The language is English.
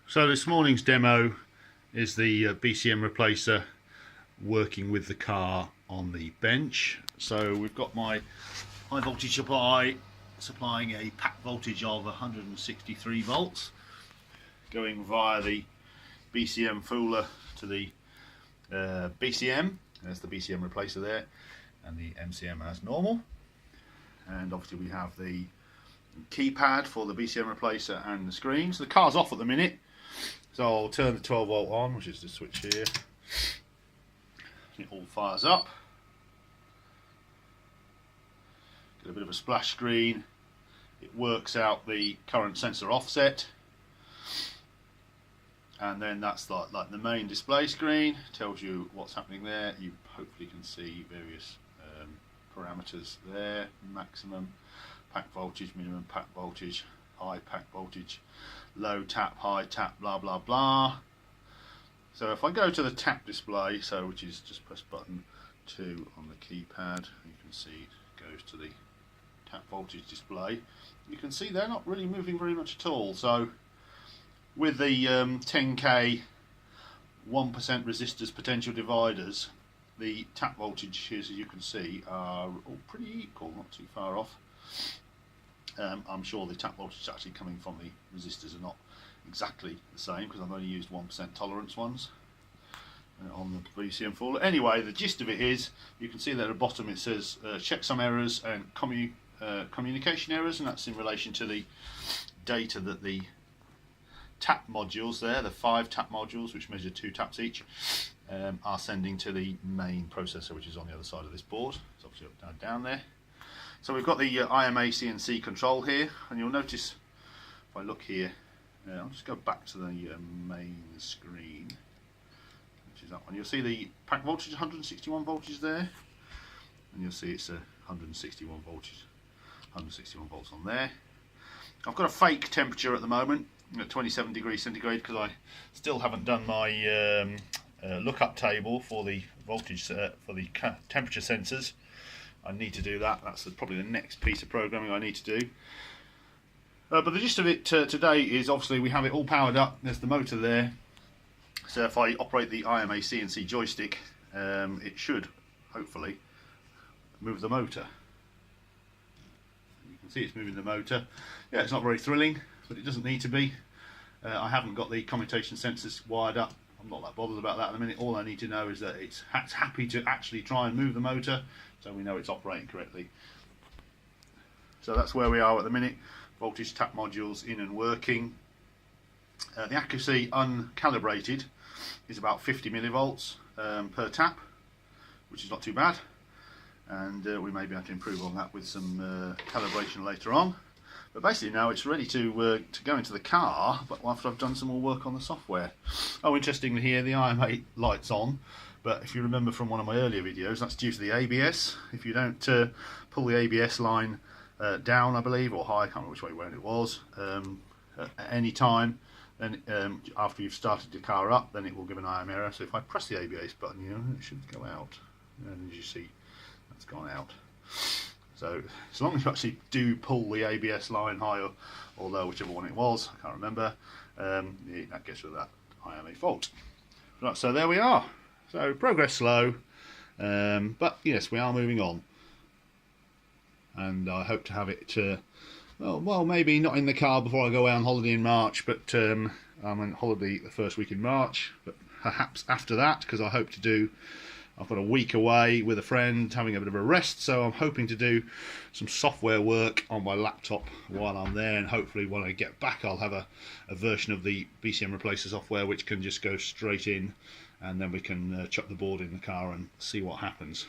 So this morning's demo is the BCM Replacer working with the car on the bench. So we've got my high voltage supply supplying a pack voltage of 163 volts going via the BCM fooler to the BCM. There's the BCM Replacer there, and the MCM as normal. And obviously we have the keypad for the BCM Replacer and the screen. So the car's off at the minute, so I'll turn the 12 volt on, which is the switch here. It all fires up. Get a bit of a splash screen. It works out the current sensor offset, and then that's like the main display screen. Tells you what's happening there. You hopefully can see various parameters there: maximum pack voltage, minimum pack voltage, high pack voltage, low tap, high tap, blah blah blah. So if I go to the tap display, which is just press button 2 on the keypad, you can see it goes to the tap voltage display. You can see they're not really moving very much at all. So with the 10k 1% resistors potential dividers, the tap voltages, as you can see, are all pretty equal, not too far off. I'm sure the tap voltage actually coming from the resistors are not exactly the same, because I've only used 1% tolerance ones on the BCM fooler. Anyway, the gist of it is, you can see that at the bottom it says checksum errors and communication errors, and that's in relation to the data that the tap modules there, the 5 tap modules which measure 2 taps each, are sending to the main processor, which is on the other side of this board. It's obviously down there. So we've got the imac&c control here, and you'll notice if I look here, I'll just go back to the main screen, which is that one. You'll see the pack voltage, 161 voltage there, and you'll see it's 161 voltage, 161 volts on there. I've got a fake temperature at the moment at 27 degrees centigrade, because I still haven't done my lookup table for the voltage for the temperature sensors. I need to do that. That's probably the next piece of programming I need to do. But the gist of it today is, obviously we have it all powered up. There's the motor there. So if I operate the imac&c joystick, it should hopefully move the motor. You can see it's moving the motor. Yeah, it's not very thrilling, but it doesn't need to be. I haven't got the commutation sensors wired up. I'm not that bothered about that at the minute. All I need to know is that it's happy to actually try and move the motor, so we know it's operating correctly. So that's where we are at the minute. Voltage tap modules in and working. The accuracy uncalibrated is about 50 millivolts per tap, which is not too bad, and we may be able to improve on that with some calibration later on. But basically now it's ready to go into the car, but after I've done some more work on the software. Oh, interestingly here, the IM8 light's on, but if you remember from one of my earlier videos, that's due to the ABS. If you don't pull the ABS line down, I believe, or high, I can't remember which way when it was, at any time, then after you've started the car up, then it will give an IM error. So if I press the ABS button, it should go out, and as you see, that's gone out. So as long as you actually do pull the ABS line high or low, whichever one it was, I can't remember, that gets rid of that IMA fault. Right, so there we are. So progress slow, but yes, we are moving on, and I hope to have it well, maybe not in the car before I go away on holiday in March, but I'm on holiday the first week in March, but perhaps after that, because I hope to do, I've got a week away with a friend having a bit of a rest, so I'm hoping to do some software work on my laptop while I'm there, and hopefully when I get back I'll have a version of the BCM Replacer software which can just go straight in, and then we can chuck the board in the car and see what happens.